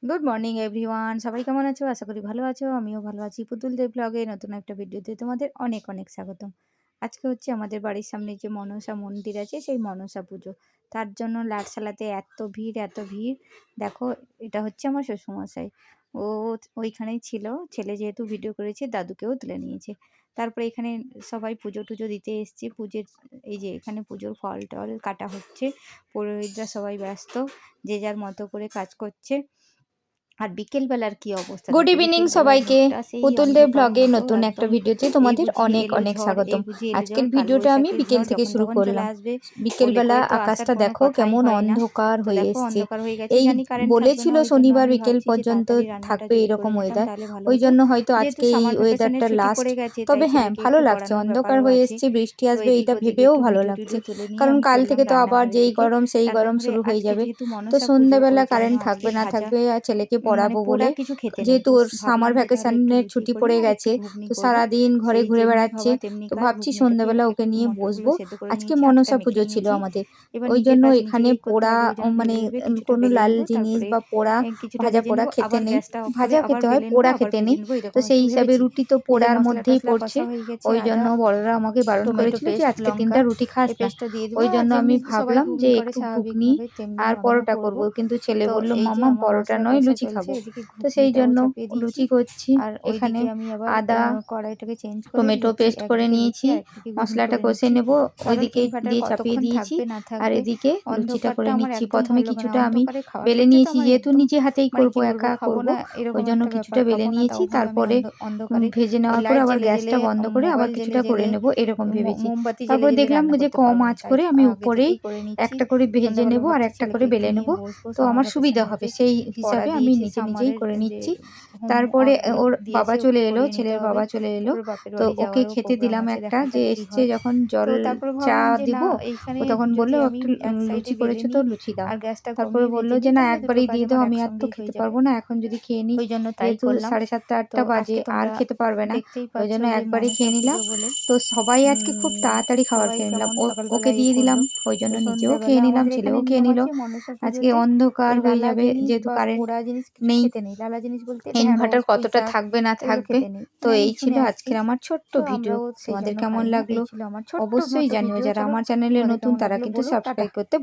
Good morning everyone, সবাই কেমন আছো? আশা করি ভালো আছো। আমিও ভালো আছি। পুতুলদের ব্লগে নতুন একটা ভিডিওতে তোমাদের অনেক অনেক স্বাগতম। আজকে হচ্ছে আমাদের বাড়ির সামনে যে মনসা মন্দির আছে সেই মনসা পুজো। তার জন্য লাটসালাতে এত ভিড় এত ভিড়। দেখো, এটা হচ্ছে আমার শ্বশুরমশাই। ও ওইখানেই ছিল। ছেলে যেহেতু ভিডিও করেছে দাদুকেও তুলে নিয়েছে। তারপরে এখানে সবাই পুজো টুজো দিতে এসছে। এই যে এখানে পুজোর ফল টল কাটা হচ্ছে। পুরোহিতরা সবাই ব্যস্ত, যে যার মতো করে কাজ করছে। আর বিকেল বেলার কি অবস্থা গুড দেখো, ইভিনিং বিকেল বেলার সবাইকে। রোদটা সেই পুতুলদের অন্ধকার ব্লগে মতো নতুন একটা একদম। ভিডিওতে এই তোমাদের বুঝি অনেক এলো অনেক ঝড়, এই স্বাগতম। বুঝি এলো আজকের ঝড়, ভিডিওটা আমি কালবৈশাখীর বিকেল ঝড় থেকে যখন শুরু তখন চলে করলাম। আসবে। বলে বিকেলবেলা করে তো আসার আকাশটা কোনো দেখো কথাই কেমন হয় না। অন্ধকার তো হয়ে দেখো এসছে। অন্ধকার হয়ে গেছে, এই জানি কারেন্ট থাকবে না, বলেছিল ওই জন্য শনিবার আমি বিকেল ভাবছি যে পর্যন্ত তাড়াতাড়ি রান্নাটা থাকবে যদি করে এরকম নিতাম ওয়েদার। তাহলে ভালো ওই হতো। জন্য হয়তো যেহেতু আজকে এই সামার ভ্যাকেশনের ওয়েদারটা ছুটি লাস্ট। পড়ে গেছে তাই তবে হ্যাঁ, ছেলেকে ভালো একটু লাগছে, পড়ানোর অন্ধকার ব্যাপারও হয়ে আছে। এসছে, বৃষ্টি তো আসবে এদিক এটা ওদিক ভেবেও একটু ভালো ভিডিও লাগছে। টিডিও তুলে নিয়ে কারণ আমি কাল চললাম থেকে তো আবার রান্নাঘরের যেই দিকে। গরম সেই গরম রান্নাঘরে শুরু হয়ে আজকে যাবে। যেহেতু তো মনসা পুজো ওই সন্ধ্যাবেলা জন্য কারেন্ট আজকে থাকবে না ভাজা, থাকবে আর ছেলেকে মানে পড়াবো পোড়া বলে, কিছু খেতে নেই, যেহেতু তো ওর সামার ভাবলাম যে তাহলে একটু ভ্যাকেশনের লুচি ছুটি করি পড়ে আর একটু গেছে। ঘুগনি তো করব। সারাদিন ঘরে সেই ঘুরে যেমনি বেড়াচ্ছে। ভাবা তেমনি তো কাজ। ভাবছি ঘুগনিটাকে সন্ধ্যাবেলা ওকে একটু নিয়ে মটরগুলো বসবো। সেদ্ধ করে আজকে নিয়েছি, আটাটা মনসা পুজো মেখে ছিল নিয়েছি। আমাদের। এবার ওই নিজের জন্য কাজ এখানে নিজেকেই করতে পোড়া হবে, ওই জন্য মানে ভেবে ভেবে কিছুটা কোনো বেলে লাল নেবো। জিনিস তারপরে বা পোড়া কিছুটা ভাজা ভেজে পোড়া নেবো, খেতে আবার নেই। গ্যাসটা অফ করে ভাজা আবার খেতে হয়, বেলে নেবো, পোড়া আবার খেতে ভেজে নেই। নেবো, তো এরকম সেই একটু হিসাবে ভেবেছি। রুটি তো এই যে পোড়ার মশলা মধ্যেই টশলা পড়ছে। কষা হয়ে গেছে, ওই আদা জন্য বড়রা আমাকে বারণ টমেটো করেছিল যে পেস্ট, আজকে লঙ্কা, দিনটা রুটি খাস এই না। পেস্টটা দিয়ে দেবো। ওই আর জন্য যেমনি আমি সবাই ভাবলাম যে ঘুগনি করে একটু ঘুগনি স্বাভাবিকভাবে তেমনি আর আমিও পরোটা করব। করব, কিন্তু ছেলে তো বলল এই যে মাম্মা আমার পরোটা মশলা নয় কষা লুচি চলছে, খাবো। এদিকে তো সেই ঘুগনিটাও জন্য চাপিয়ে দিয়েছি। লুচি করছি। আর এখানে ওইদিকে আমি আবার আদা কড়াইটাকে চেঞ্জ করে টমেটো লুচি, পেস্ট করে একদিকে লুচি নিয়েছি, আর একদিকে ঘুগনি মশলাটা করে কষে নিচ্ছি। নেব। কারণ ওইদিকে ইনভার্টার দিয়ে চাপিয়ে কতক্ষণ দিয়েছি। থাকবে না আর থাকবে, এদিকে লুচিটা অন্ধকারটা করে আমার নিচ্ছি। একদম প্রথমে ভালো লাগে না। কিছুটা আমি অন্ধকারে খাবার বেলে খেতে তো নিয়েছি, আমার যেহেতু একদম, নিজে হাতেই মানে করব, কি বলবো, একা খাবো করব। না ওই এরকম জন্য একটা ব্যাপার, কিছুটা বেলে খাবো না নিয়েছি। তাও ভাবে আমি তারপরে অন্ধকারে ভেজে ওই নেওয়ার পরে লাইট আবার জ্বেলে জ্বেলে গ্যাসটা বন্ধ করে আবার মোবাইল জ্বেলে কিছুটা করে জ্বেলে নেব, এরকম ভেবেছি। মোমবাতি জ্বেলে তারপর জ্বেলে দেখলাম রান্না যে করতে কম পারবো না, আঁচ তাই করে আমি আগে উপরেই থেকেই করে নিচ্ছি। একটা করে ভেজে সন্ধ্যাবেলা নেব আর ভাবছি একটা ছেলেকে করে একটু বেলে নিয়ে নেব। বসবো। তো সামার আমার সুবিধা ভ্যাকেশনের হবে, যে সেই পড়া হিসাবে আমি দিয়েছে, নিজে নিজেই সামারের করে যে নিচ্ছি। তারপরে হোমওয়ার্কগুলো ওর বাবা দিয়েছে চলে ওকে এলো, করিয়ে নিতে ছেলের হবে। বাবা চলে এলো। তারপরে বাপের তো বাড়ি ওকে যাওয়ারও খেতে প্রোগ্রাম দিলাম আছে, একটা, দেখা যে যাক কি এসছে হয়। যখন তো জল তারপরে চা ভাবলাম যে না, দিব। এইখানে ও তখন যদি বললো আমি একটু এক লুচি সাইডে বেলে করেছো তো নিই লুচি দাও। আর গ্যাসটা তারপরে কমিয়ে বললো ভেজে যে নিই, না তাহলে দুটো একবারেই কাজ দিয়ে দাও, আমার আমি আর তো একসঙ্গেই হয়ে খেতে যাবে। পারবো না, এখন যদি খেয়ে নিই। ওই জন্য তাই যেহেতু করলাম। 7:30 তো 8টা বাজে আজকে আর তোমরা খেতে পারবে না। দেখতেই ওই পাচ্ছ জন্য যে একবারই মনসা খেয়ে নিলাম। পুজো বলে তো সবাই আজকে খুব তাড়াতাড়ি খাবার সবাই খেয়ে নিলাম। কেমন ওকে সকালবেলা দিয়ে দিলাম, করলো। ওই তো জন্য নিজেও সন্ধ্যাবেলা খেয়ে নিলাম, আমাদের এখানে ছেলেও খেয়ে নিয়ম নিল। আছে মনসা আজকে পুজোতে অন্ধকার ওই হয়ে লালা যাবে, জিনিস যেহেতু বা কারেন্ট পোড়া জিনিস কিছু নেই। খেতে নেই। লালা জিনিস বলতে ঢ্যাঁড়স, ইনভার্টার পুঁই কতটা শাক থাকবে না এগুলো থাকবে। খেতে নেই। তো মানে আমি এই ছিল শুনে আসছি। আজকের আমার ছোট্ট তো ভিডিও। আমরাও সেই তোমাদের জন্য কেমন খাই না। এই লাগলো ছিল আমার ছোট্ট অবশ্যই মতো জানিও। ভিডিও। যারা চলো আমার চ্যানেলে তোমাদের নতুন কেমন তারা লাগলো কিন্তু বলো। টাটা। সাবস্ক্রাইব করতে